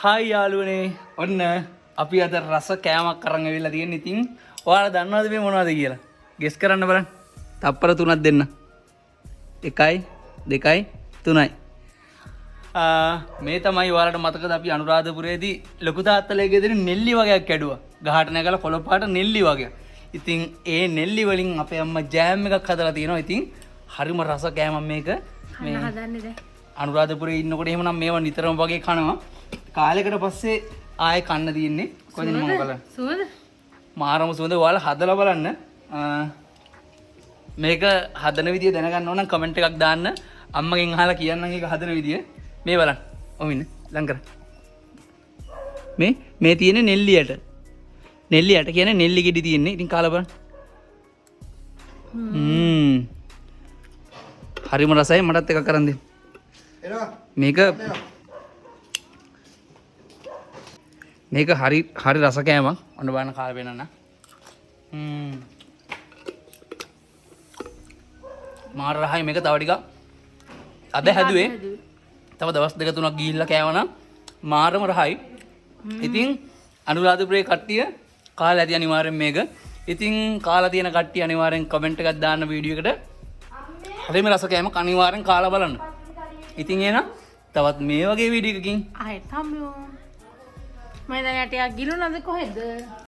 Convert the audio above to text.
Hi යාළුවනේ ඔන්න අපි අද රස කෑමක් අරන් ඇවිල්ලා තියෙන. ඉතින් ඔයාලා දන්නවද මේ මොනවද කියලා? ගෙස් කරන්න බලන්න. තප්පර 3ක් දෙන්න. 1 2 3යි. මේ තමයි ඔයාලට මතකද අපි අනුරාධපුරයේදී ලොකු තාත්තලා ගෙදරින් නෙල්ලි වගේක් කැඩුවා. ගහට නැගලා කොළ පාට නෙල්ලි වගේ. ඉතින් ඒ නෙල්ලි වලින් අපේ අම්මා ජෑම් එකක් හදලා තියෙනවා. ඉතින් හරිම රස කෑමක් මේක. මේ හදන්නේ දැන්. අනුරාධපුරේ ඉන්නකොට එහෙමනම් මේවා නිතරම වගේ කනවා. කාලයකට පස්සේ ආයෙ කන්න තියෙන්නේ. කොහෙද මම බලන්න. සුවඳ? මාරම සුවඳ. ඔයාලා හදලා බලන්න. මේක හදන විදිය දැනගන්න ඕන නම් කමෙන්ට් එකක් දාන්න. අම්මගෙන් අහලා කියන්නම් ඒක හදන විදිය. මේ බලන්න. ඔව් ඉන්න. ලං කර. මේ තියෙන්නේ නෙල්ලියට. නෙල්ලියට කියන්නේ නෙල්ලි ගෙඩි තියෙන්නේ. ඉතින් කාලා බලන්න. හරිම රසයි. මටත් එකක් කරන් දෙන්න. මේක හරි රස කෑමක්. ඔන්න බලන්න කාලා වෙනන්න. මාර රහයි මේක. තව ටිකක් අද හැදුවේ. තව දවස් 2-3ක් ගිහිල්ලා කෑවනම් මාරම රහයි. ඉතින් අනුරාධපුරේ කට්ටිය කාලා ඇති අනිවාර්යෙන් මේක. ඉතින් කාලා තියෙන කට්ටිය අනිවාර්යෙන් කමෙන්ට් එකක් දාන්න වීඩියෝ එකට. හරිම රස කෑමක් අනිවාර්යෙන් කාලා බලන්න. ඉතින් එහෙනම් තවත් මේ වගේ වීඩියෝ එකකින් ආයෙත් හම්බෙමු. මම දැන් ටිකක් ගිලුණාද කොහෙද?